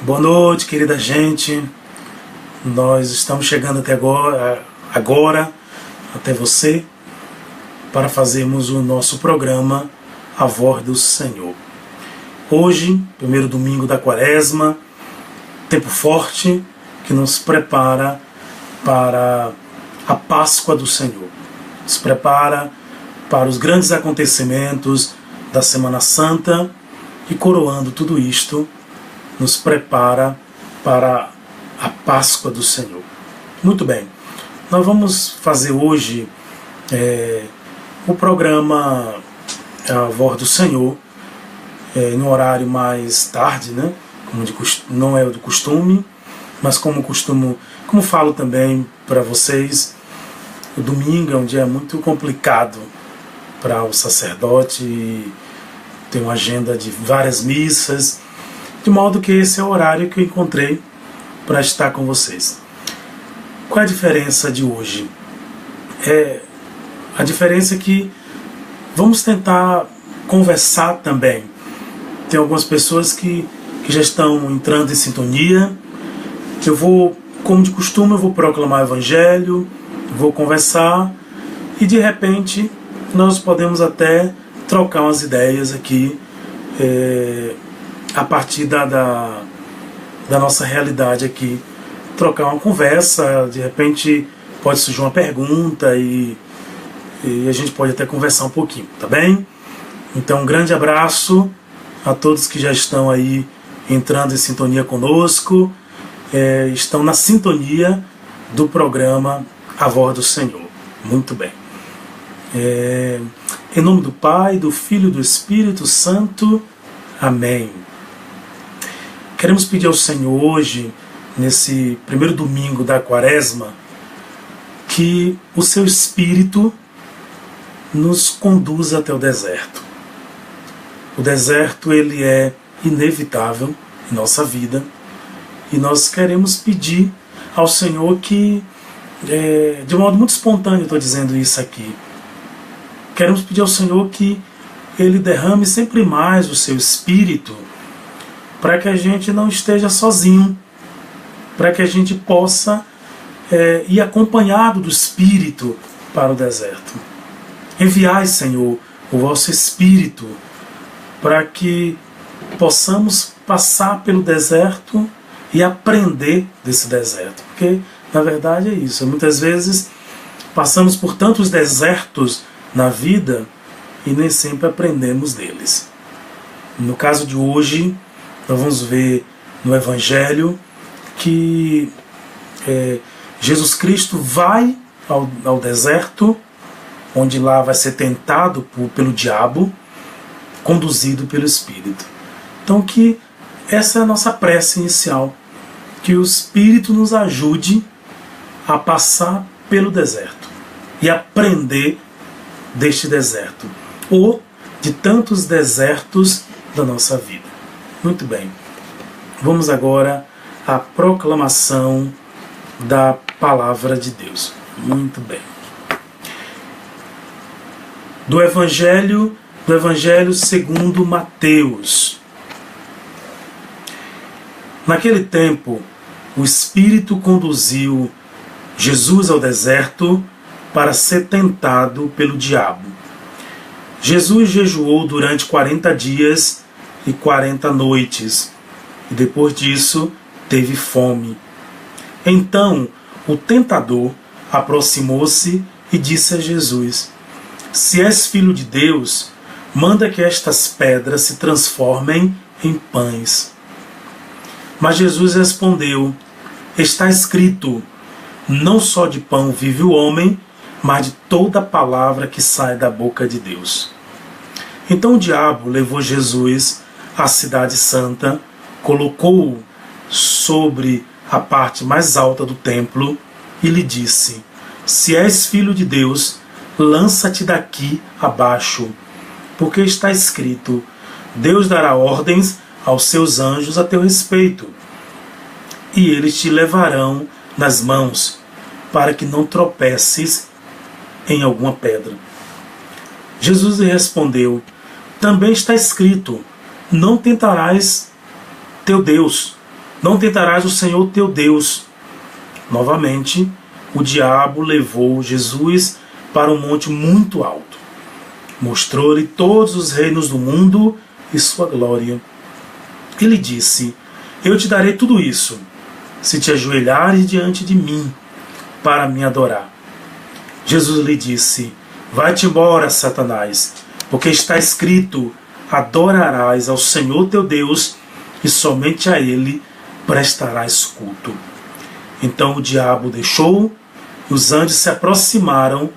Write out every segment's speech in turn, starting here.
Boa noite, querida gente. Nós estamos chegando agora até você para fazermos o nosso programa A Voz do Senhor. Hoje, primeiro domingo da Quaresma, tempo forte que nos prepara para a Páscoa do Senhor. Nos prepara para os grandes acontecimentos da Semana Santa e, coroando tudo isto, nos prepara para a Páscoa do Senhor. Muito bem, nós vamos fazer hoje o programa A Voz do Senhor em um horário mais tarde, né? Não é do costume, mas como falo também para vocês, o domingo é um dia muito complicado para o sacerdote, tem uma agenda de várias missas, de modo que esse é o horário que eu encontrei para estar com vocês. Qual é a diferença de hoje? A diferença é que vamos tentar conversar também. Tem algumas pessoas que já estão entrando em sintonia. Eu vou, como de costume, eu vou proclamar o Evangelho, vou conversar e de repente nós podemos até trocar umas ideias aqui a partir da nossa realidade aqui, trocar uma conversa, de repente pode surgir uma pergunta e a gente pode até conversar um pouquinho, tá bem? Então um grande abraço a todos que já estão aí entrando em sintonia conosco, estão na sintonia do programa A Voz do Senhor. Muito bem. Em nome do Pai, do Filho e do Espírito Santo. Amém. Queremos pedir ao Senhor hoje, nesse primeiro domingo da Quaresma, que o seu Espírito nos conduza até o deserto. O deserto, ele é inevitável em nossa vida e nós queremos pedir ao Senhor que, de modo muito espontâneo, estou dizendo isso aqui, queremos pedir ao Senhor que Ele derrame sempre mais o seu Espírito para que a gente não esteja sozinho, para que a gente possa ir acompanhado do Espírito para o deserto. Enviai, Senhor, o vosso Espírito para que possamos passar pelo deserto e aprender desse deserto. Porque, na verdade, é isso. Muitas vezes passamos por tantos desertos na vida e nem sempre aprendemos deles. No caso de hoje, nós vamos ver no Evangelho que Jesus Cristo vai ao deserto, onde lá vai ser tentado pelo diabo, conduzido pelo Espírito. Então que essa é a nossa prece inicial, que o Espírito nos ajude a passar pelo deserto e aprender deste deserto, ou de tantos desertos da nossa vida. Muito bem, vamos agora à proclamação da Palavra de Deus. Muito bem. Do Evangelho segundo Mateus. Naquele tempo, o Espírito conduziu Jesus ao deserto para ser tentado pelo diabo. Jesus jejuou durante 40 dias e 40 noites, e depois disso teve fome. Então o tentador aproximou-se e disse a Jesus: Se és filho de Deus, manda que estas pedras se transformem em pães. Mas Jesus respondeu: Está escrito, não só de pão vive o homem, mas de toda palavra que sai da boca de Deus. Então o diabo levou Jesus à cidade santa, colocou-o sobre a parte mais alta do templo e lhe disse: Se és filho de Deus, lança-te daqui abaixo, porque está escrito: Deus dará ordens aos seus anjos a teu respeito, e eles te levarão nas mãos, para que não tropeces em alguma pedra. Jesus lhe respondeu: Também está escrito: Não tentarás teu Deus. Não tentarás o Senhor teu Deus. Novamente, o diabo levou Jesus para um monte muito alto. Mostrou-lhe todos os reinos do mundo e sua glória. E lhe disse: eu te darei tudo isso, se te ajoelhares diante de mim, para me adorar. Jesus lhe disse: vai-te embora, Satanás, porque está escrito: adorarás ao Senhor teu Deus, e somente a Ele prestarás culto. Então o diabo deixou, e os anjos se aproximaram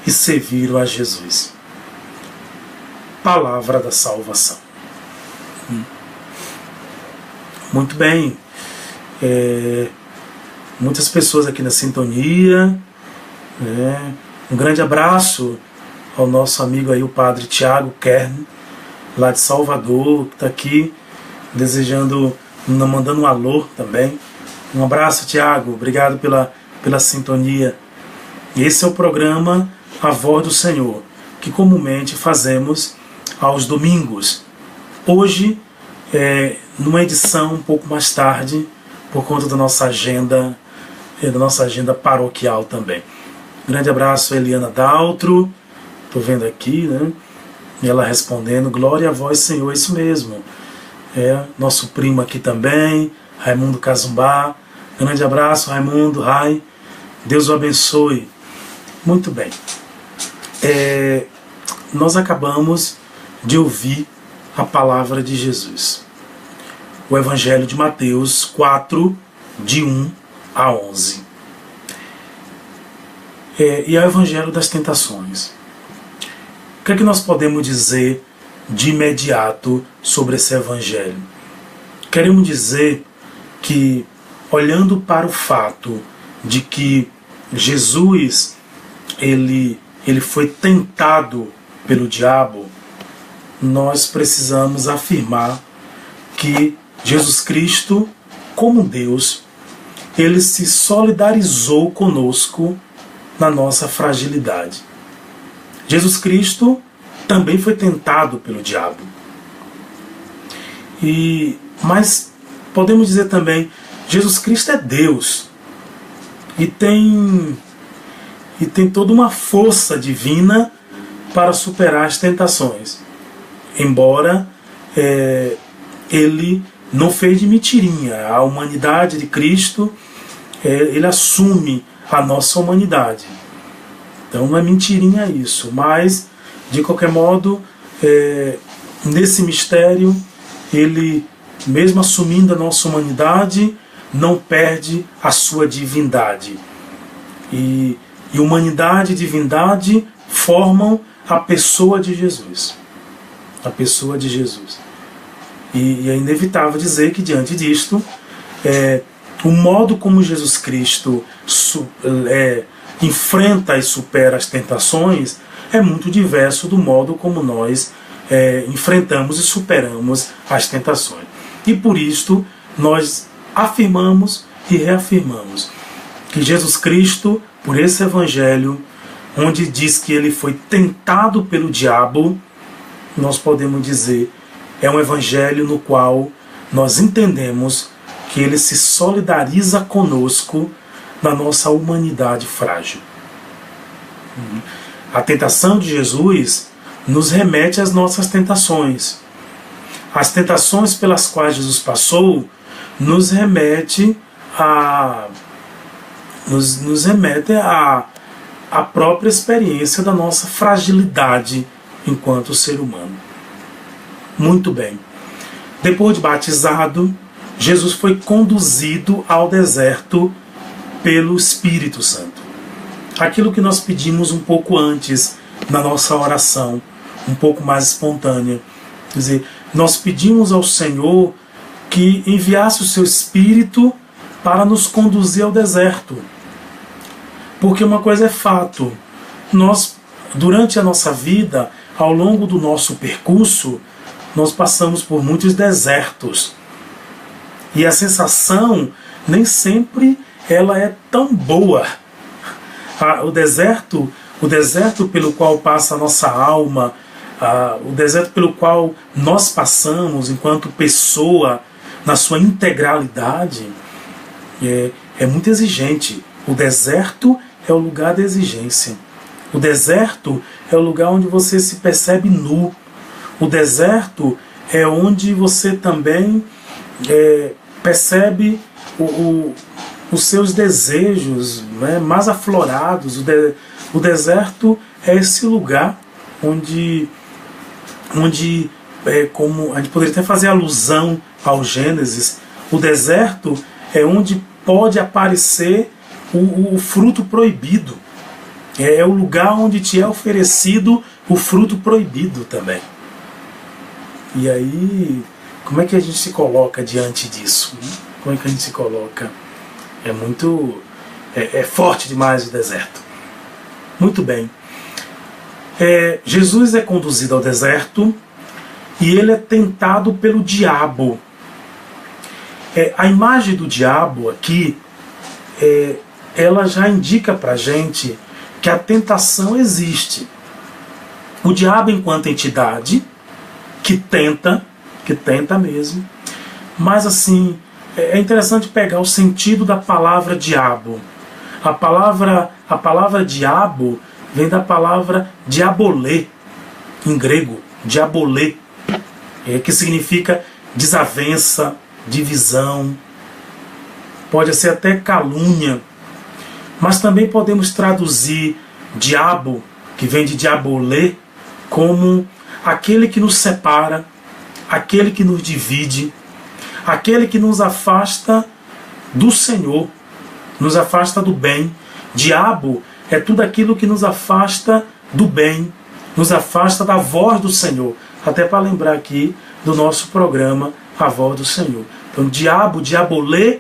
e serviram a Jesus. Palavra da salvação. Muito bem. Muitas pessoas aqui na sintonia. Um grande abraço ao nosso amigo aí, o Padre Tiago Kern, lá de Salvador, que está aqui desejando, mandando um alô também. Um abraço, Tiago. Obrigado pela sintonia. Esse é o programa A Voz do Senhor, que comumente fazemos aos domingos. Hoje, numa edição um pouco mais tarde, por conta da nossa agenda paroquial também. Grande abraço a Eliana Daltro, estou vendo aqui, né? E ela respondendo: glória a vós, Senhor. É isso mesmo. Nosso primo aqui também, Raimundo Cazumbá. Grande abraço, Raimundo. Rai, Deus o abençoe. Muito bem. Nós acabamos de ouvir a palavra de Jesus. O Evangelho de Mateus 4, de 1 a 11. E é o Evangelho das Tentações. O que é que nós podemos dizer de imediato sobre esse Evangelho? Queremos dizer que, olhando para o fato de que Jesus ele foi tentado pelo diabo, nós precisamos afirmar que Jesus Cristo, como Deus, ele se solidarizou conosco na nossa fragilidade. Jesus Cristo também foi tentado pelo diabo. Mas podemos dizer também, Jesus Cristo é Deus e tem toda uma força divina para superar as tentações. Embora ele não fez de mentirinha. A humanidade de Cristo, ele assume a nossa humanidade. Então não é mentirinha isso, mas de qualquer modo, nesse mistério, ele, mesmo assumindo a nossa humanidade, não perde a sua divindade. E humanidade e divindade formam a pessoa de Jesus. A pessoa de Jesus. E é inevitável dizer que, diante disto, o modo como Jesus Cristo enfrenta e supera as tentações é muito diverso do modo como nós enfrentamos e superamos as tentações. E por isto, nós afirmamos e reafirmamos que Jesus Cristo, por esse Evangelho, onde diz que ele foi tentado pelo diabo, nós podemos dizer, é um Evangelho no qual nós entendemos que ele se solidariza conosco na nossa humanidade frágil. A tentação de Jesus nos remete às nossas tentações. As tentações pelas quais Jesus passou nos remete à própria experiência da nossa fragilidade enquanto ser humano. Muito bem. Depois de batizado, Jesus foi conduzido ao deserto pelo Espírito Santo. Aquilo que nós pedimos um pouco antes na nossa oração, um pouco mais espontânea. Quer dizer, nós pedimos ao Senhor que enviasse o seu Espírito para nos conduzir ao deserto. Porque uma coisa é fato, nós, durante a nossa vida, ao longo do nosso percurso, nós passamos por muitos desertos. E a sensação nem sempre ela é tão boa. O deserto pelo qual passa a nossa alma, o deserto pelo qual nós passamos enquanto pessoa, na sua integralidade, é muito exigente. O deserto é o lugar da exigência. O deserto é o lugar onde você se percebe nu. O deserto é onde você também percebe os seus desejos, né, mais aflorados. O deserto é esse lugar onde como a gente poderia até fazer alusão ao Gênesis, o deserto é onde pode aparecer o fruto proibido. É o lugar onde te é oferecido o fruto proibido também. E aí, como é que a gente se coloca diante disso? Como é que a gente se coloca? É forte demais o deserto. Muito bem. Jesus é conduzido ao deserto e ele é tentado pelo diabo. A imagem do diabo aqui, ela já indica para a gente que a tentação existe. O diabo enquanto entidade que tenta mesmo, mas assim, é interessante pegar o sentido da palavra diabo. A palavra diabo vem da palavra diabolê, em grego, diabolê, que significa desavença, divisão, pode ser até calúnia, mas também podemos traduzir diabo, que vem de diabolê, como aquele que nos separa, aquele que nos divide, aquele que nos afasta do Senhor, nos afasta do bem. Diabo é tudo aquilo que nos afasta do bem, nos afasta da voz do Senhor. Até para lembrar aqui do nosso programa A Voz do Senhor. Então, diabo, diabolê,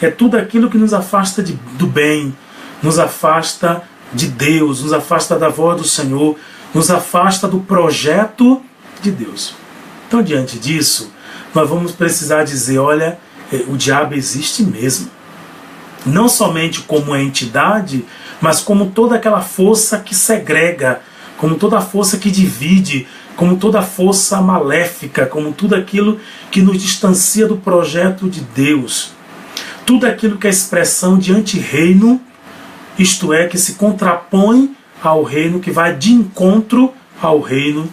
é tudo aquilo que nos afasta do bem, nos afasta de Deus, nos afasta da voz do Senhor, nos afasta do projeto de Deus. Então, diante disso, nós vamos precisar dizer, olha, o diabo existe mesmo. Não somente como entidade, mas como toda aquela força que segrega, como toda a força que divide, como toda a força maléfica, como tudo aquilo que nos distancia do projeto de Deus. Tudo aquilo que é expressão de anti-reino, isto é, que se contrapõe ao reino, que vai de encontro ao reino.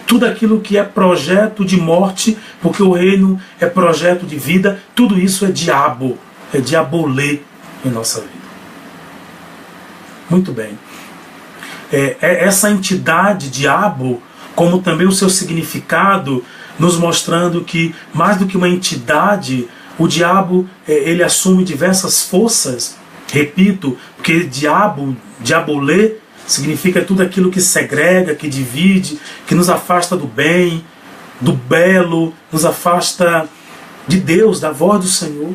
Tudo aquilo que é projeto de morte, porque o reino é projeto de vida, tudo isso é diabo, é diabolê em nossa vida. Muito bem. Essa entidade, diabo, como também o seu significado, nos mostrando que, mais do que uma entidade, o diabo ele assume diversas forças. Repito, porque diabo, diabolê, significa tudo aquilo que segrega, que divide, que nos afasta do bem, do belo, nos afasta de Deus, da voz do Senhor.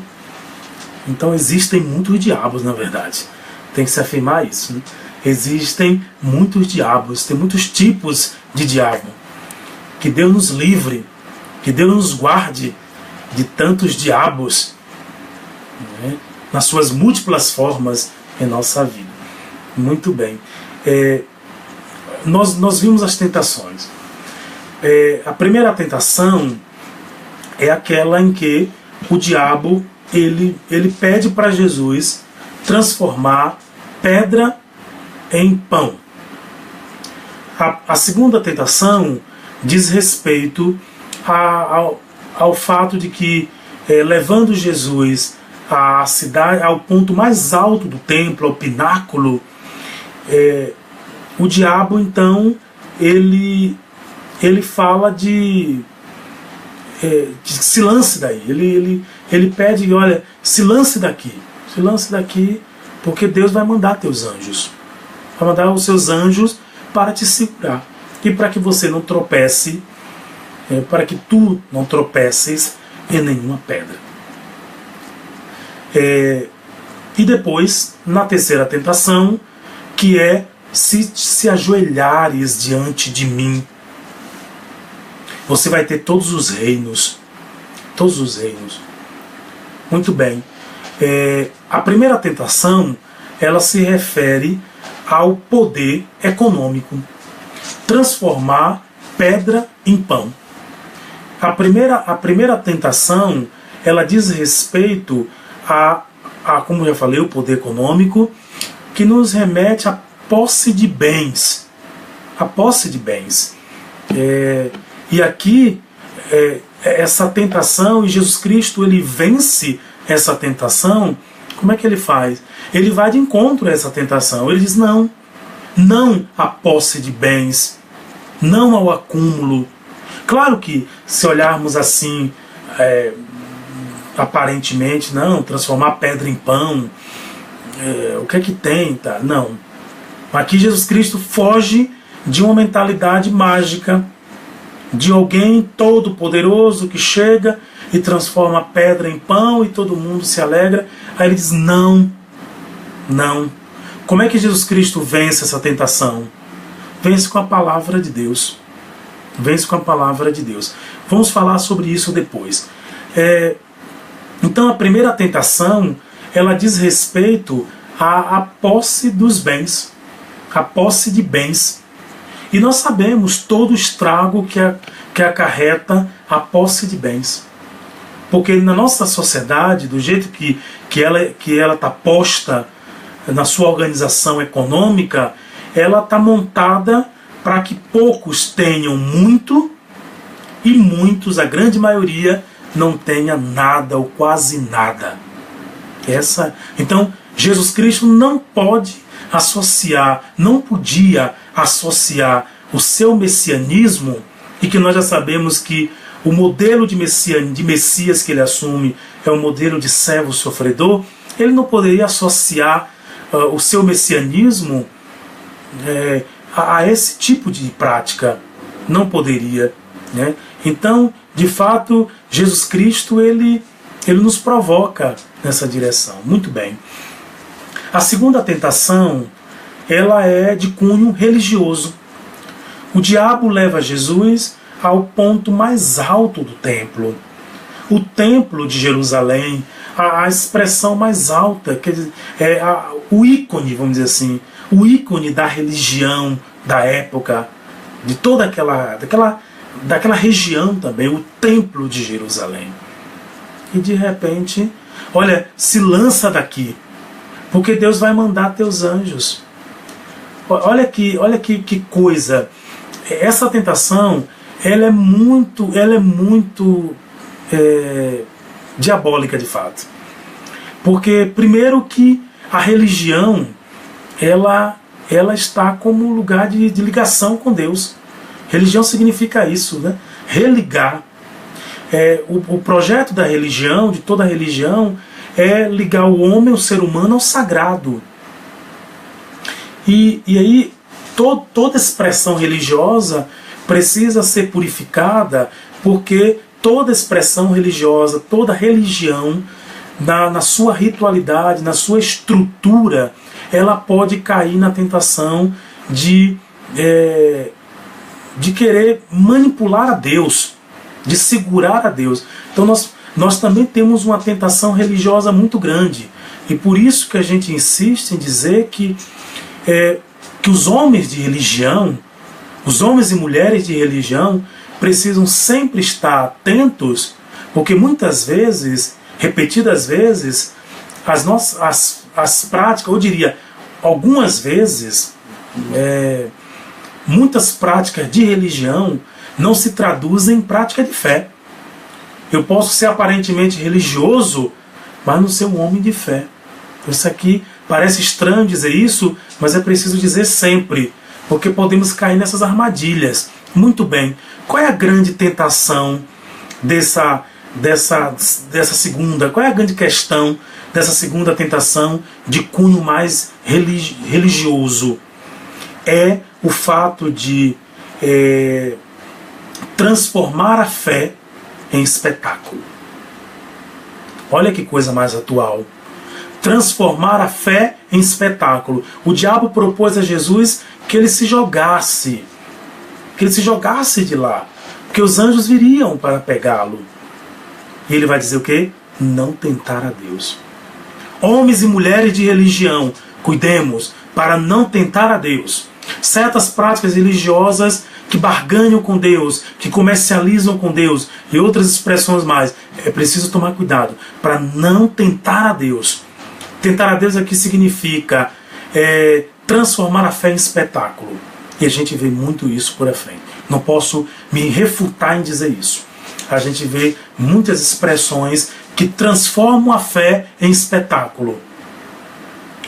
Então existem muitos diabos, na verdade. Tem que se afirmar isso, né? Existem muitos diabos, tem muitos tipos de diabo. Que Deus nos livre, que Deus nos guarde de tantos diabos, né, nas suas múltiplas formas em nossa vida. Muito bem. Nós vimos as tentações. A primeira tentação é aquela em que o diabo ele pede para Jesus transformar pedra em pão. A segunda tentação diz respeito ao fato de que, levando Jesus à cidade, ao ponto mais alto do templo, ao pináculo, o diabo então ele fala de se lance daí. Ele pede, olha, se lance daqui, porque Deus vai mandar teus anjos. Vai mandar os seus anjos para te segurar. E para que você não tropece, para que tu não tropeces em nenhuma pedra. E depois, na terceira tentação, que é se ajoelhares diante de mim, você vai ter todos os reinos. Todos os reinos. Muito bem. A primeira tentação, ela se refere ao poder econômico. Transformar pedra em pão. A primeira tentação, ela diz respeito como eu já falei, o poder econômico, que nos remete à posse de bens. A posse de bens. E aqui, essa tentação, e Jesus Cristo ele vence essa tentação. Como é que ele faz? Ele vai de encontro a essa tentação. Ele diz não à posse de bens, não ao acúmulo. Claro que se olharmos assim, aparentemente, não, transformar pedra em pão, o que é que tem? Tá? Não. Aqui Jesus Cristo foge de uma mentalidade mágica, de alguém todo poderoso que chega e transforma a pedra em pão e todo mundo se alegra. Aí ele diz não. Como é que Jesus Cristo vence essa tentação? Vence com a palavra de Deus. Vence com a palavra de Deus. Vamos falar sobre isso depois. Então a primeira tentação, ela diz respeito à posse dos bens, a posse de bens. E nós sabemos todo o estrago que acarreta a posse de bens. Porque na nossa sociedade, do jeito que ela está posta na sua organização econômica, ela está montada para que poucos tenham muito e muitos, a grande maioria, não tenha nada ou quase nada. Então, Jesus Cristo não podia associar o seu messianismo, e que nós já sabemos que o modelo de Messias que ele assume é o modelo de servo sofredor. Ele não poderia associar o seu messianismo a esse tipo de prática. Não poderia, né? Então, de fato, Jesus Cristo ele nos provoca nessa direção. Muito bem. A segunda tentação, ela é de cunho religioso. O diabo leva Jesus ao ponto mais alto do templo. O templo de Jerusalém, a expressão mais alta, o ícone, vamos dizer assim, o ícone da religião da época, de toda daquela região também, o templo de Jerusalém. E de repente, olha, se lança daqui, porque Deus vai mandar teus anjos. Olha que coisa. Essa tentação, ela é muito diabólica de fato. Porque primeiro que a religião, ela está como lugar de ligação com Deus. Religião significa isso, né? Religar. O projeto da religião, de toda religião, é ligar o homem, o ser humano, ao sagrado. E aí toda expressão religiosa precisa ser purificada, porque toda expressão religiosa, toda religião, na sua ritualidade, na sua estrutura, ela pode cair na tentação de querer manipular a Deus, de segurar a Deus. Então nós também temos uma tentação religiosa muito grande. E por isso que a gente insiste em dizer que os homens de religião, os homens e mulheres de religião, precisam sempre estar atentos, porque muitas vezes, repetidas vezes, as práticas, eu diria, algumas vezes, muitas práticas de religião não se traduzem em prática de fé. Eu posso ser aparentemente religioso, mas não ser um homem de fé. Isso aqui parece estranho dizer isso, mas é preciso dizer sempre, porque podemos cair nessas armadilhas. Muito bem, qual é a grande tentação dessa segunda? Qual é a grande questão dessa segunda tentação de cunho mais religioso? É o fato de transformar a fé em espetáculo. Olha que coisa mais atual. Transformar a fé em espetáculo. O diabo propôs a Jesus que ele se jogasse. Que ele se jogasse de lá. Porque os anjos viriam para pegá-lo. E ele vai dizer o quê? Não tentar a Deus. Homens e mulheres de religião, cuidemos para não tentar a Deus. Certas práticas religiosas que barganham com Deus, que comercializam com Deus e outras expressões mais, é preciso tomar cuidado para não tentar a Deus. Tentar a Deus aqui significa transformar a fé em espetáculo. E a gente vê muito isso por aí. Não posso me refutar em dizer isso. A gente vê muitas expressões que transformam a fé em espetáculo.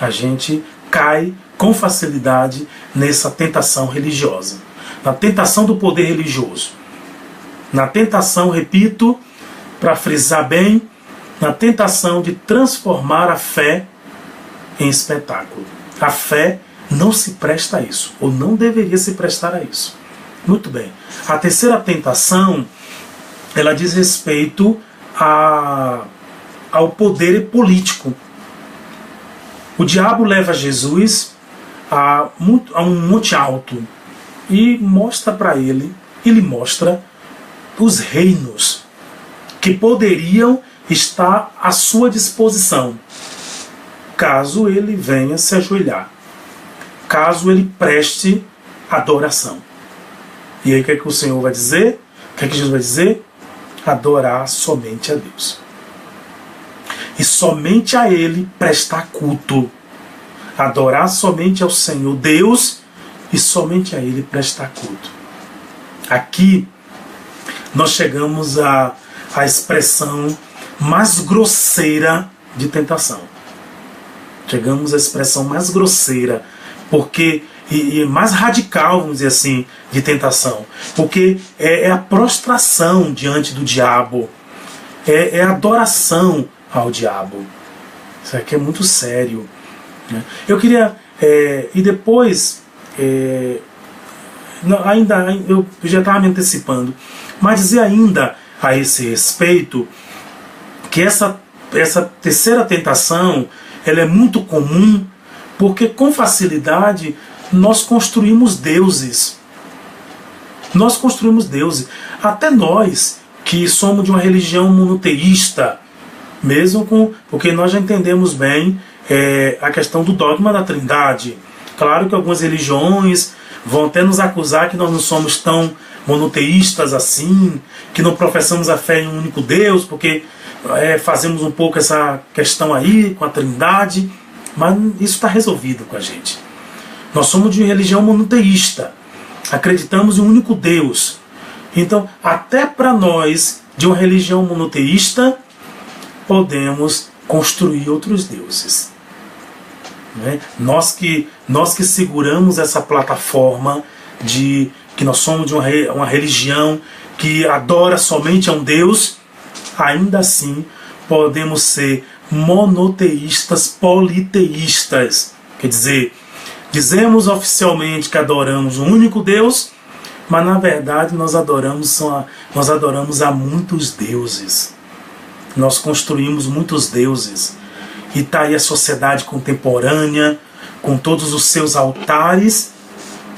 A gente cai com facilidade nessa tentação religiosa, na tentação do poder religioso, na tentação, repito, para frisar bem, na tentação de transformar a fé em espetáculo. A fé não se presta a isso, ou não deveria se prestar a isso. Muito bem. A terceira tentação, ela diz respeito ao poder político. O diabo leva Jesus a um monte alto e mostra para ele, mostra os reinos que poderiam estar à sua disposição, caso ele venha se ajoelhar, caso ele preste adoração. E aí o que é que o Senhor vai dizer? O que é que Jesus vai dizer? Adorar somente a Deus. E somente a Ele prestar culto. Adorar somente ao Senhor Deus e somente a Ele prestar culto. Aqui nós chegamos à expressão mais grosseira de tentação. Chegamos à expressão mais grosseira, porque e mais radical, vamos dizer assim, de tentação. Porque é a prostração diante do diabo. É a adoração ao diabo. Isso aqui é muito sério. Né? Eu queria... e depois... eu já estava me antecipando. Mas dizer ainda a esse respeito que essa terceira tentação ela é muito comum, porque com facilidade nós construímos deuses. Nós construímos deuses. Até nós que somos de uma religião monoteísta, porque nós já entendemos bem a questão do dogma da Trindade. Claro que algumas religiões vão até nos acusar que nós não somos tão monoteístas assim, que não professamos a fé em um único Deus, porque fazemos um pouco essa questão aí com a Trindade, mas isso está resolvido com a gente. Nós somos de religião monoteísta, acreditamos em um único Deus. Então, até para nós, de uma religião monoteísta, podemos construir outros deuses. Né? Nós que seguramos essa plataforma de que nós somos de uma religião que adora somente a um Deus, ainda assim podemos ser monoteístas, politeístas. Quer dizer, dizemos oficialmente que adoramos um único Deus, mas na verdade nós adoramos a muitos deuses. Nós construímos muitos deuses. E está aí a sociedade contemporânea, com todos os seus altares,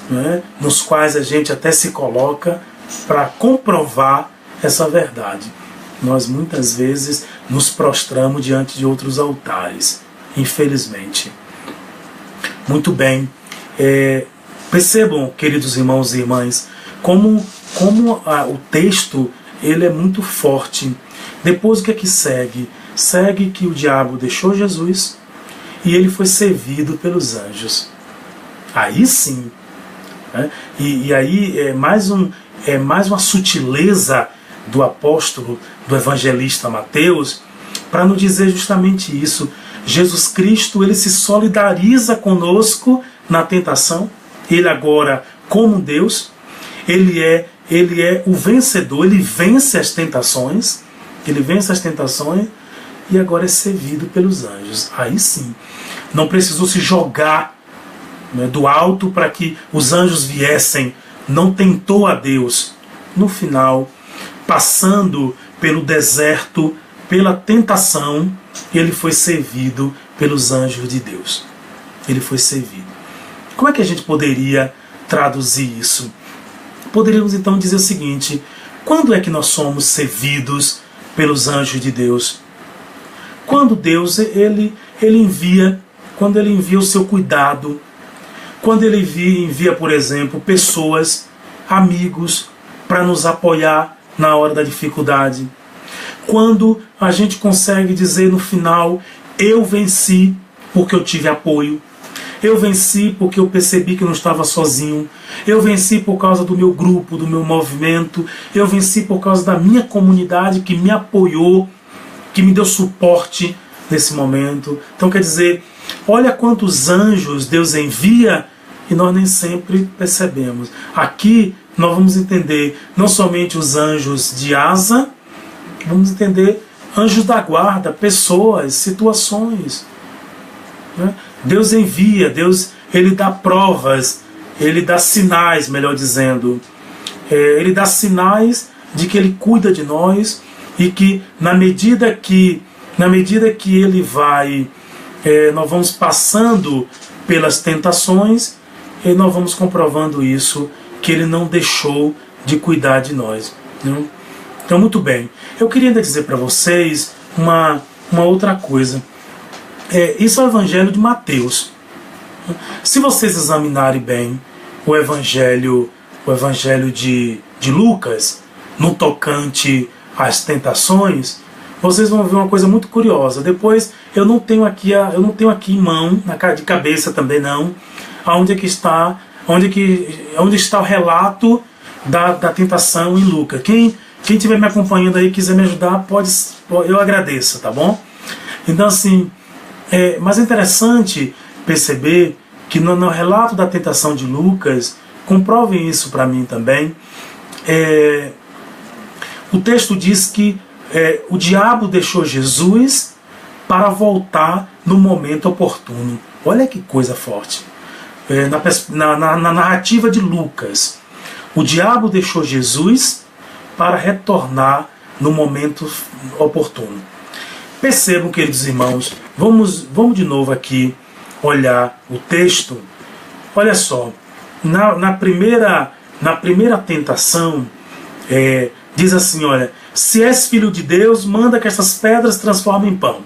né, nos quais a gente até se coloca para comprovar essa verdade. Nós muitas vezes nos prostramos diante de outros altares, infelizmente. Muito bem. Percebam, queridos irmãos e irmãs, como o texto ele é muito forte. Depois o que é que segue? Segue que o diabo deixou Jesus e ele foi servido pelos anjos. Aí sim. Né? E aí é mais uma sutileza do apóstolo, do evangelista Mateus, para nos dizer justamente isso. Jesus Cristo, ele se solidariza conosco na tentação. Ele agora, como Deus, ele é o vencedor, ele vence as tentações, e agora é servido pelos anjos. Aí sim, não precisou se jogar, né, do alto para que os anjos viessem, não tentou a Deus. No final, passando pelo deserto, pela tentação, ele foi servido pelos anjos de Deus. Ele foi servido. Como é que a gente poderia traduzir isso? Poderíamos então dizer o seguinte: quando é que nós somos servidos pelos anjos de Deus? Quando Deus ele envia o seu cuidado, quando ele envia, por exemplo, pessoas, amigos, para nos apoiar na hora da dificuldade. quando a gente consegue dizer no final: eu venci porque eu tive apoio, eu venci porque eu percebi que não estava sozinho, eu venci por causa do meu grupo, do meu movimento, eu venci por causa da minha comunidade que me apoiou, que me deu suporte nesse momento. Então quer dizer, olha quantos anjos Deus envia e nós nem sempre percebemos. Aqui nós vamos entender não somente os anjos de asa, vamos entender anjos da guarda, pessoas, situações. Deus envia, Deus ele dá provas, ele dá sinais, melhor dizendo. Ele dá sinais de que ele cuida de nós e que na medida que ele vai, nós vamos passando pelas tentações e nós vamos comprovando isso, que ele não deixou de cuidar de nós. Então, muito bem. Eu queria ainda dizer para vocês uma outra coisa. Isso é o Evangelho de Mateus. Se vocês examinarem bem o Evangelho de Lucas, no tocante às tentações, vocês vão ver uma coisa muito curiosa. Depois, eu não tenho aqui em mão, de cabeça também não, onde está o relato da tentação em Lucas. Quem estiver me acompanhando aí, quiser me ajudar, eu agradeço, tá bom? Então assim, mas é interessante perceber que no relato da tentação de Lucas, comprovem isso para mim também, o texto diz que o diabo deixou Jesus para voltar no momento oportuno. Olha que coisa forte. Na narrativa de Lucas, o diabo deixou Jesus para retornar no momento oportuno. Percebam, queridos irmãos, vamos de novo aqui olhar o texto. Olha só, na primeira tentação, diz assim, olha: se és filho de Deus, manda que essas pedras transformem em pão.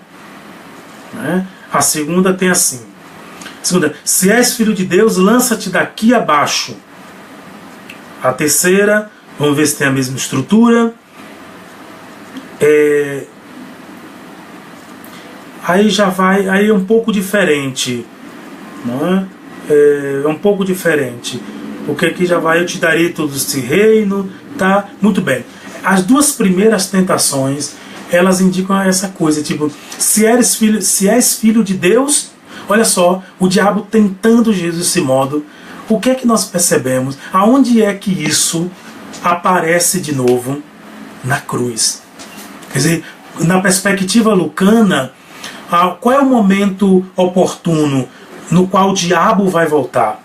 A segunda tem assim: se és filho de Deus, lança-te daqui abaixo. A terceira, vamos ver se tem a mesma estrutura. Aí já vai, aí é um pouco diferente, não é? É um pouco diferente, porque aqui já vai: eu te darei todo este reino, tá? Muito bem. As duas primeiras tentações, elas indicam essa coisa, tipo, se és filho de Deus, olha só, o diabo tentando Jesus desse modo. O que é que nós percebemos? Aonde é que isso aparece de novo? Na cruz. Quer dizer, na perspectiva lucana, qual é o momento oportuno no qual o diabo vai voltar?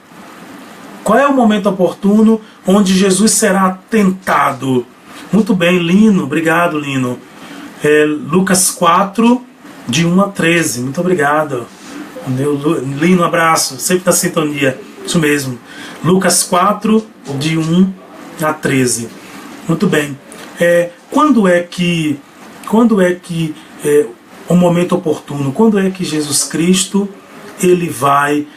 Qual é o momento oportuno onde Jesus será tentado? Muito bem, Lino, obrigado, Lino. Lucas 4, de 1 a 13, muito obrigado. Lino, abraço, sempre na sintonia, isso mesmo. Lucas 4, de 1 a 13. Muito bem. Quando é que o momento oportuno? Quando é que Jesus Cristo ele vai,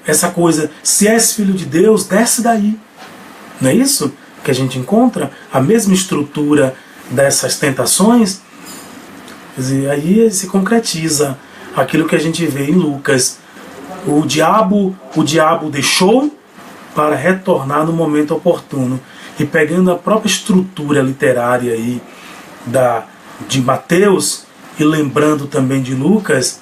essa coisa, se és filho de Deus, desce daí. Não é isso que a gente encontra? A mesma estrutura dessas tentações. Quer dizer, aí se concretiza aquilo que a gente vê em Lucas. O diabo deixou para retornar no momento oportuno. E pegando a própria estrutura literária aí de Mateus, e lembrando também de Lucas,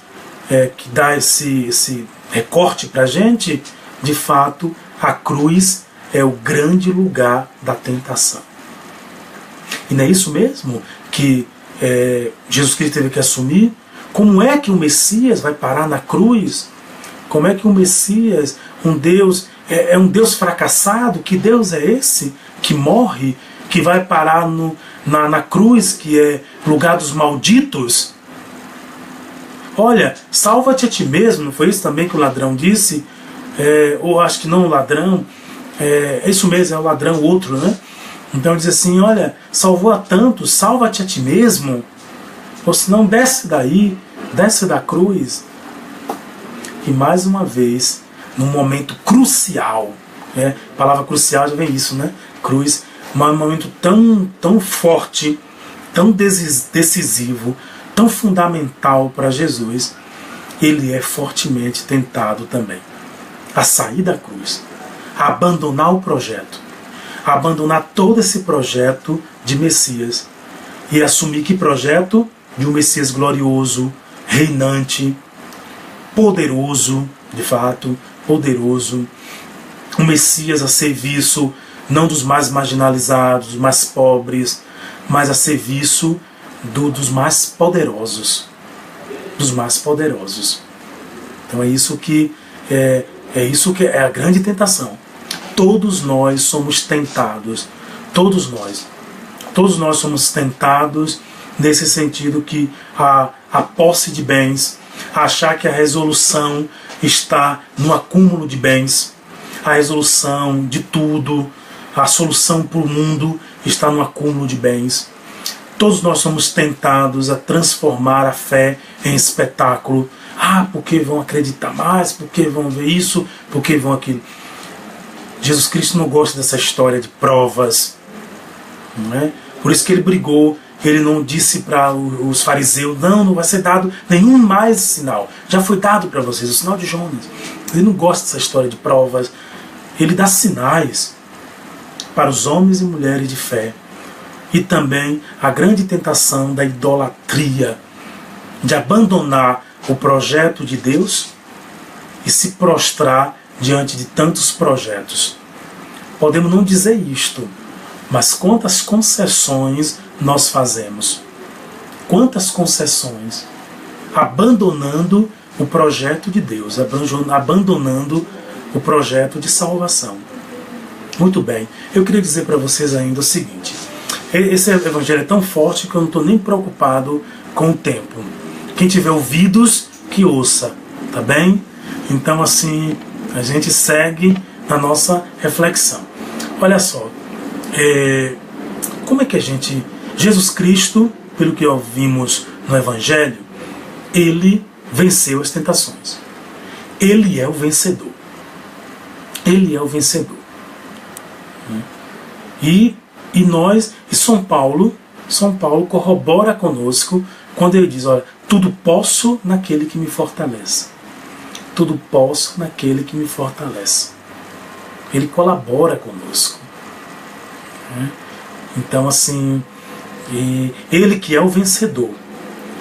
que dá esse recorte para a gente, de fato, a cruz é o grande lugar da tentação. E não é isso mesmo que Jesus Cristo teve que assumir? Como é que o Messias vai parar na cruz? Como é que o Messias, um Deus, é um Deus fracassado? Que Deus é esse que morre, que vai parar na cruz, que é lugar dos malditos? Olha, salva-te a ti mesmo, não foi isso também que o ladrão disse? Ou acho que não o ladrão, é isso mesmo, é o ladrão outro, né? Então diz assim, olha, salvou a tantos, salva-te a ti mesmo, ou senão desce daí, desce da cruz. E mais uma vez, num momento crucial, a palavra crucial já vem isso, né? Cruz, um momento tão forte tão decisivo, tão fundamental para Jesus, ele é fortemente tentado também a sair da cruz, a abandonar o projeto, a abandonar todo esse projeto de Messias e assumir que projeto de um Messias glorioso, reinante, poderoso, de fato, poderoso, um Messias a serviço não dos mais marginalizados, dos mais pobres, mas a serviço dos mais poderosos, dos mais poderosos. Então é isso que é a grande tentação. Todos nós somos tentados, todos nós somos tentados nesse sentido que a posse de bens, achar que a resolução está no acúmulo de bens, a resolução de tudo, a solução para o mundo está no acúmulo de bens. Todos nós somos tentados a transformar a fé em espetáculo. Porque vão acreditar mais, porque vão ver isso, porque vão aquilo. Jesus Cristo não gosta dessa história de provas, não é? Por isso que ele brigou, ele não disse para os fariseus, não vai ser dado nenhum mais sinal. Já foi dado para vocês, o sinal de Jonas. Ele não gosta dessa história de provas. Ele dá sinais para os homens e mulheres de fé. E também a grande tentação da idolatria, de abandonar o projeto de Deus e se prostrar diante de tantos projetos. Podemos não dizer isto, mas quantas concessões nós fazemos? Quantas concessões? Abandonando o projeto de Deus, abandonando o projeto de salvação. Muito bem, eu queria dizer para vocês ainda o seguinte: esse evangelho é tão forte que eu não estou nem preocupado com o tempo. Quem tiver ouvidos, que ouça, tá bem? Então assim, a gente segue na nossa reflexão. Olha só, como é que Jesus Cristo, pelo que ouvimos no Evangelho, ele venceu as tentações. Ele é o vencedor. Ele é o vencedor. E São Paulo corrobora conosco quando ele diz, olha, tudo posso naquele que me fortalece. Tudo posso naquele que me fortalece. Ele colabora conosco. Então, assim, ele que é o vencedor.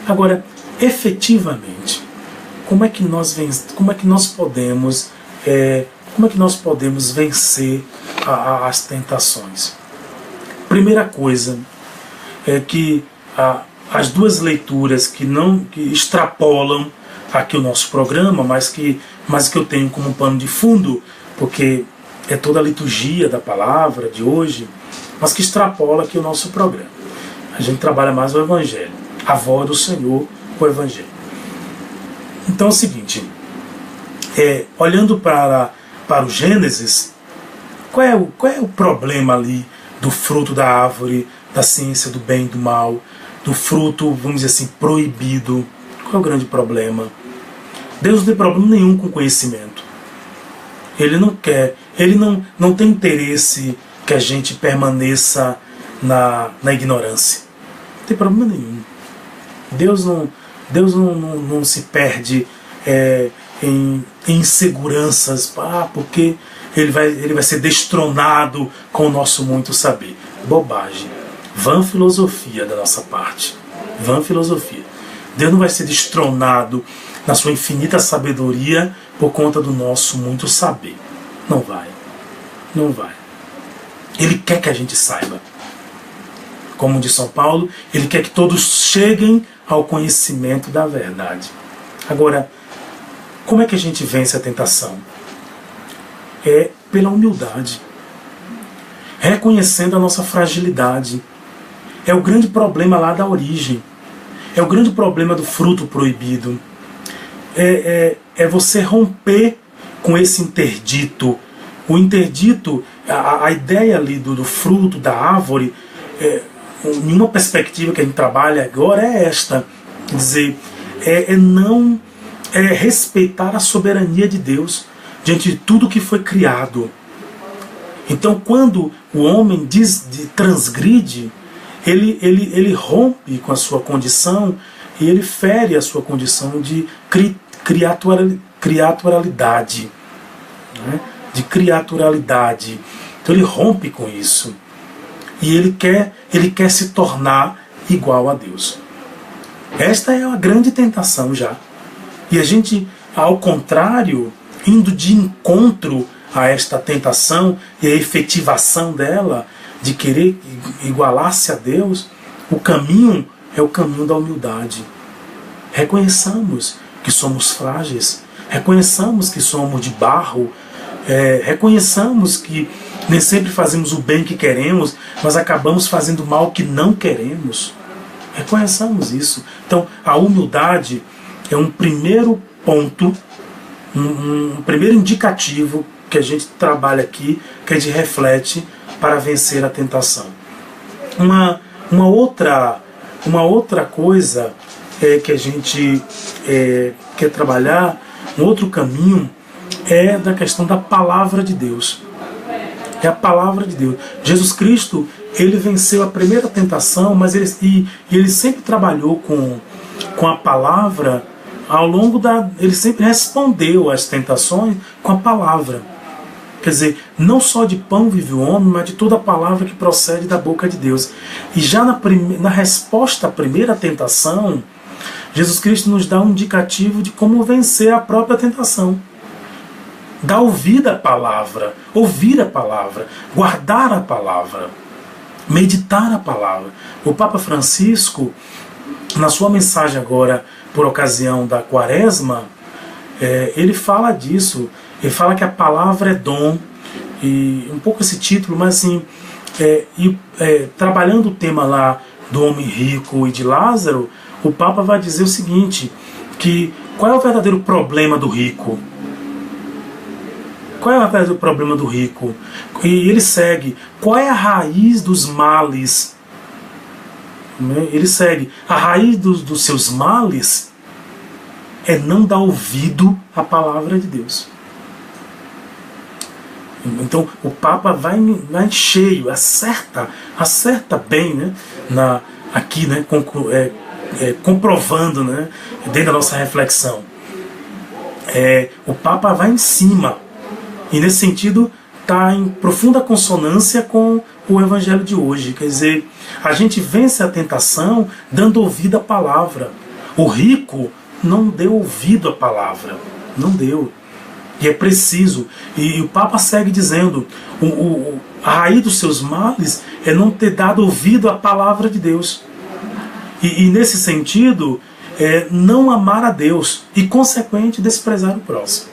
Agora, efetivamente, como é que nós podemos vencer as tentações? Primeira coisa é que as duas leituras que extrapolam aqui o nosso programa, mas que eu tenho como pano de fundo, porque é toda a liturgia da palavra de hoje, mas que extrapola aqui o nosso programa. A gente trabalha mais o Evangelho, a voz do Senhor, o Evangelho. Então é o seguinte, olhando para o Gênesis, qual é o problema ali do fruto da árvore, da ciência do bem e do mal, do fruto, vamos dizer assim, proibido? Qual é o grande problema? Deus não tem problema nenhum com conhecimento. Ele não quer, ele não tem interesse que a gente permaneça na ignorância. Não tem problema nenhum. Deus não se perde em inseguranças, porque ele vai ser destronado com o nosso muito saber. Bobagem. Vã filosofia da nossa parte. Vã filosofia. Deus não vai ser destronado na sua infinita sabedoria por conta do nosso muito saber. Não vai. Não vai. Ele quer que a gente saiba. Como diz São Paulo, ele quer que todos cheguem ao conhecimento da verdade. Agora, como é que a gente vence a tentação? É pela humildade. Reconhecendo a nossa fragilidade. É o grande problema lá da origem. É o grande problema do fruto proibido. É você romper com esse interdito. O interdito, a ideia ali do fruto, da árvore, em uma perspectiva que a gente trabalha agora é esta. Quer dizer, respeitar a soberania de Deus diante de tudo que foi criado. Então, quando o homem transgride, ele rompe com a sua condição e ele fere a sua condição de criaturalidade, né? De criaturalidade. Então ele rompe com isso e ele quer se tornar igual a Deus. Esta é uma grande tentação já. E a gente, ao contrário, indo de encontro a esta tentação e a efetivação dela, de querer igualar-se a Deus, o caminho é o caminho da humildade. Reconheçamos que somos frágeis, reconheçamos que somos de barro, reconheçamos que nem sempre fazemos o bem que queremos, mas acabamos fazendo o mal que não queremos. Reconheçamos isso. Então, a humildade é um primeiro ponto, um primeiro indicativo que a gente trabalha aqui, que a gente reflete para vencer a tentação. Uma outra coisa que a gente quer trabalhar, um outro caminho, é da questão da palavra de Deus. É a palavra de Deus. Jesus Cristo, ele venceu a primeira tentação, mas ele sempre trabalhou com a palavra ao longo ele sempre respondeu às tentações com a palavra. Quer dizer, não só de pão vive o homem, mas de toda a palavra que procede da boca de Deus. E já na resposta à primeira tentação, Jesus Cristo nos dá um indicativo de como vencer a própria tentação. Dar ouvido à palavra, ouvir a palavra, guardar a palavra, meditar a palavra. O Papa Francisco, na sua mensagem agora, por ocasião da Quaresma, ele fala disso. Ele fala que a palavra é dom, e um pouco esse título, mas assim, trabalhando o tema lá do homem rico e de Lázaro, o Papa vai dizer o seguinte, que qual é o verdadeiro problema do rico? Qual é o verdadeiro problema do rico? E ele segue, qual é a raiz dos males? Ele segue, a raiz dos seus males é não dar ouvido à palavra de Deus. Então o Papa vai em cheio, acerta bem, né, aqui, né, comprovando, né, dentro da nossa reflexão. O Papa vai em cima, e nesse sentido está em profunda consonância com o Evangelho de hoje. Quer dizer, a gente vence a tentação dando ouvido à palavra. O rico não deu ouvido à palavra, não deu. E é preciso. E o Papa segue dizendo, a raiz dos seus males é não ter dado ouvido à palavra de Deus. E nesse sentido, não amar a Deus e, consequente, desprezar o próximo.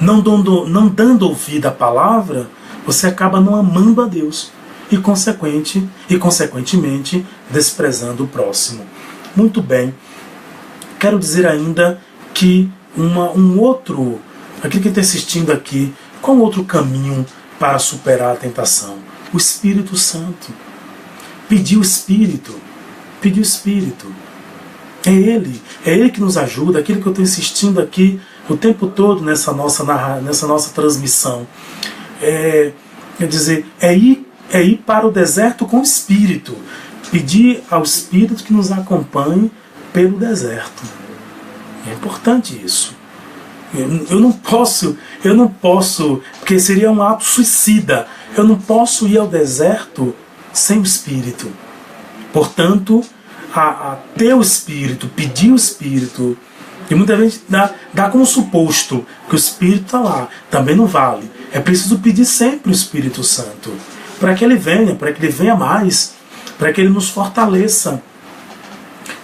Não dando ouvido à palavra, você acaba não amando a Deus e, consequentemente, desprezando o próximo. Muito bem. Quero dizer ainda que aquele que está assistindo aqui, qual outro caminho para superar a tentação? O Espírito Santo. Pedir o Espírito. Pedir o Espírito. É Ele que nos ajuda, aquilo que eu estou insistindo aqui o tempo todo nessa nossa transmissão. Quer dizer, é ir para o deserto com o Espírito. Pedir ao Espírito que nos acompanhe pelo deserto. É importante isso. Eu não posso, porque seria um ato suicida. Eu não posso ir ao deserto sem o Espírito. Portanto, a ter o Espírito, pedir o Espírito, e muita gente dá como suposto que o Espírito está lá. Também não vale. É preciso pedir sempre o Espírito Santo, para que ele venha mais, para que ele nos fortaleça.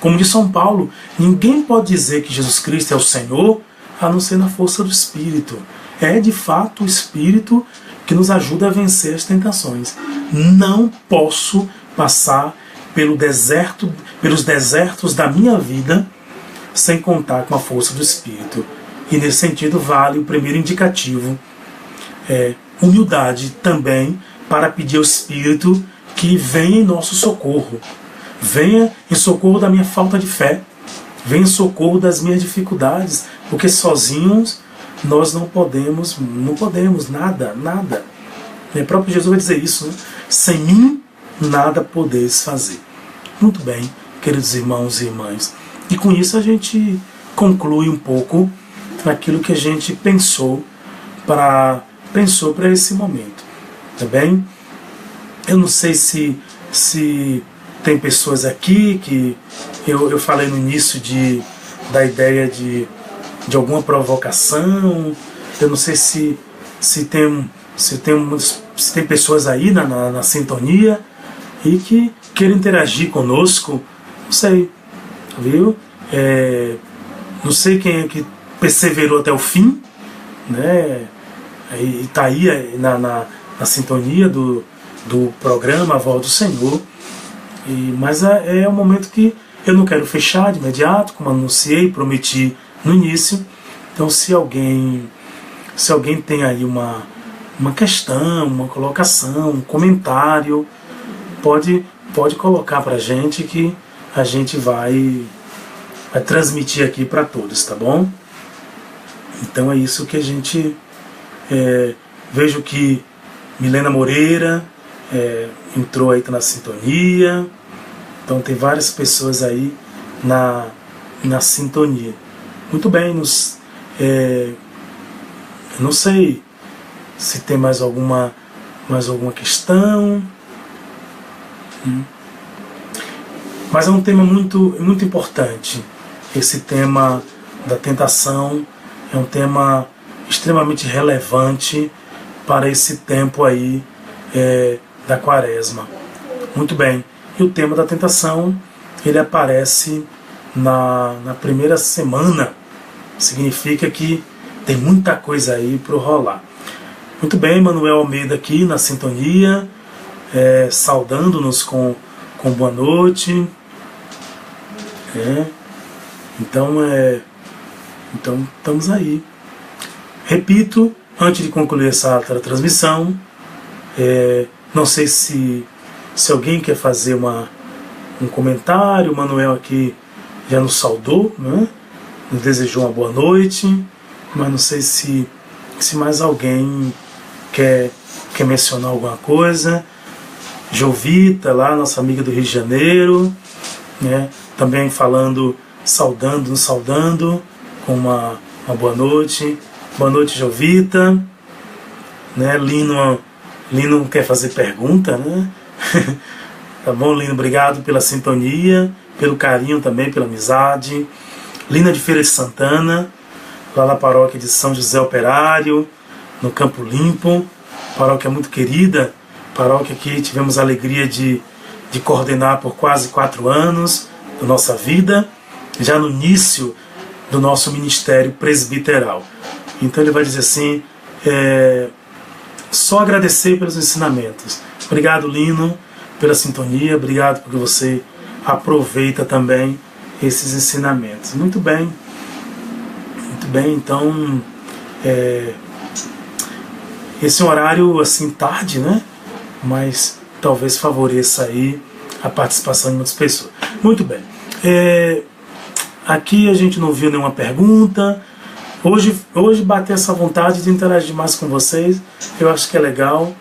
Como diz São Paulo, ninguém pode dizer que Jesus Cristo é o Senhor a não ser na força do Espírito. É de fato o Espírito que nos ajuda a vencer as tentações. Não posso passar pelos desertos da minha vida sem contar com a força do Espírito. E nesse sentido vale o primeiro indicativo, humildade também, para pedir ao Espírito que venha em nosso socorro. Venha em socorro da minha falta de fé. Venha em socorro das minhas dificuldades, porque sozinhos nós não podemos nada. O próprio Jesus vai dizer isso, né? Sem mim nada podeis fazer. Muito bem, queridos irmãos e irmãs. E com isso a gente conclui um pouco naquilo que a gente pensou para esse momento. Tá bem? Eu não sei se tem pessoas aqui que eu falei no início da ideia de alguma provocação. Eu não sei se tem pessoas aí na sintonia e que queiram interagir conosco. Não sei, viu? Não sei quem é que perseverou até o fim, né? E está aí na sintonia do programa A Voz do Senhor. Mas é um momento que eu não quero fechar de imediato, como anunciei, prometi no início. Então, se alguém tem aí uma questão, uma colocação, um comentário, pode colocar para a gente, que a gente vai transmitir aqui para todos, tá bom? Então é isso que a gente... vejo que Milena Moreira entrou aí, tá na sintonia. Então tem várias pessoas aí na sintonia. Muito bem, não sei se tem mais alguma questão. Mas é um tema muito importante. Esse tema da tentação é um tema extremamente relevante para esse tempo aí da Quaresma. Muito bem. E o tema da tentação, ele aparece na primeira semana. Significa que tem muita coisa aí para rolar. Muito bem, Manuel Almeida aqui na sintonia, saudando-nos com boa noite. Então estamos aí. Repito, antes de concluir essa transmissão, não sei se alguém quer fazer um comentário. O Manuel aqui já nos saudou, né? Nos desejou uma boa noite, mas não sei se mais alguém quer mencionar alguma coisa. Jovita, lá, nossa amiga do Rio de Janeiro, né? Também nos saudando com uma boa noite. Boa noite, Jovita. Né? Lino quer fazer pergunta, né? Tá bom, Lino? Obrigado pela sintonia, pelo carinho também, pela amizade. Lina de Feira de Santana, lá na paróquia de São José Operário, no Campo Limpo. Paróquia muito querida, paróquia que tivemos a alegria de coordenar por quase 4 anos da nossa vida, já no início do nosso ministério presbiteral. Então ele vai dizer assim, só agradecer pelos ensinamentos. Obrigado, Lino, pela sintonia, obrigado porque você aproveita também esses ensinamentos. Muito bem, então esse é um horário assim tarde, né? Mas talvez favoreça aí a participação de muitas pessoas. Muito bem. Aqui a gente não viu nenhuma pergunta. Hoje bateu essa vontade de interagir mais com vocês. Eu acho que é legal.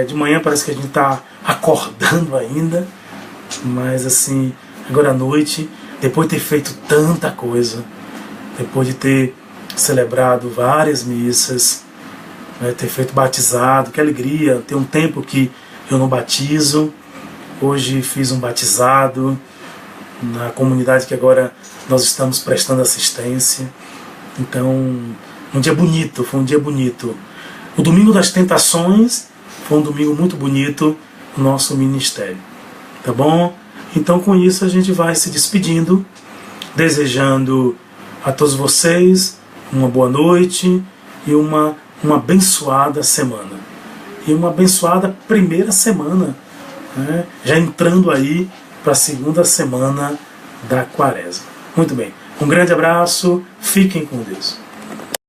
De manhã parece que a gente está acordando ainda. Mas assim, agora à noite, depois de ter feito tanta coisa, depois de ter celebrado várias missas, ter feito batizado, que alegria, tem um tempo que eu não batizo. Hoje fiz um batizado na comunidade que agora nós estamos prestando assistência. Então, um dia bonito, foi um dia bonito. O Domingo das Tentações foi um domingo muito bonito no nosso ministério. Tá bom? Então, com isso, a gente vai se despedindo, desejando a todos vocês uma boa noite e uma abençoada semana. E uma abençoada primeira semana, né? Já entrando aí para a segunda semana da Quaresma. Muito bem. Um grande abraço, fiquem com Deus.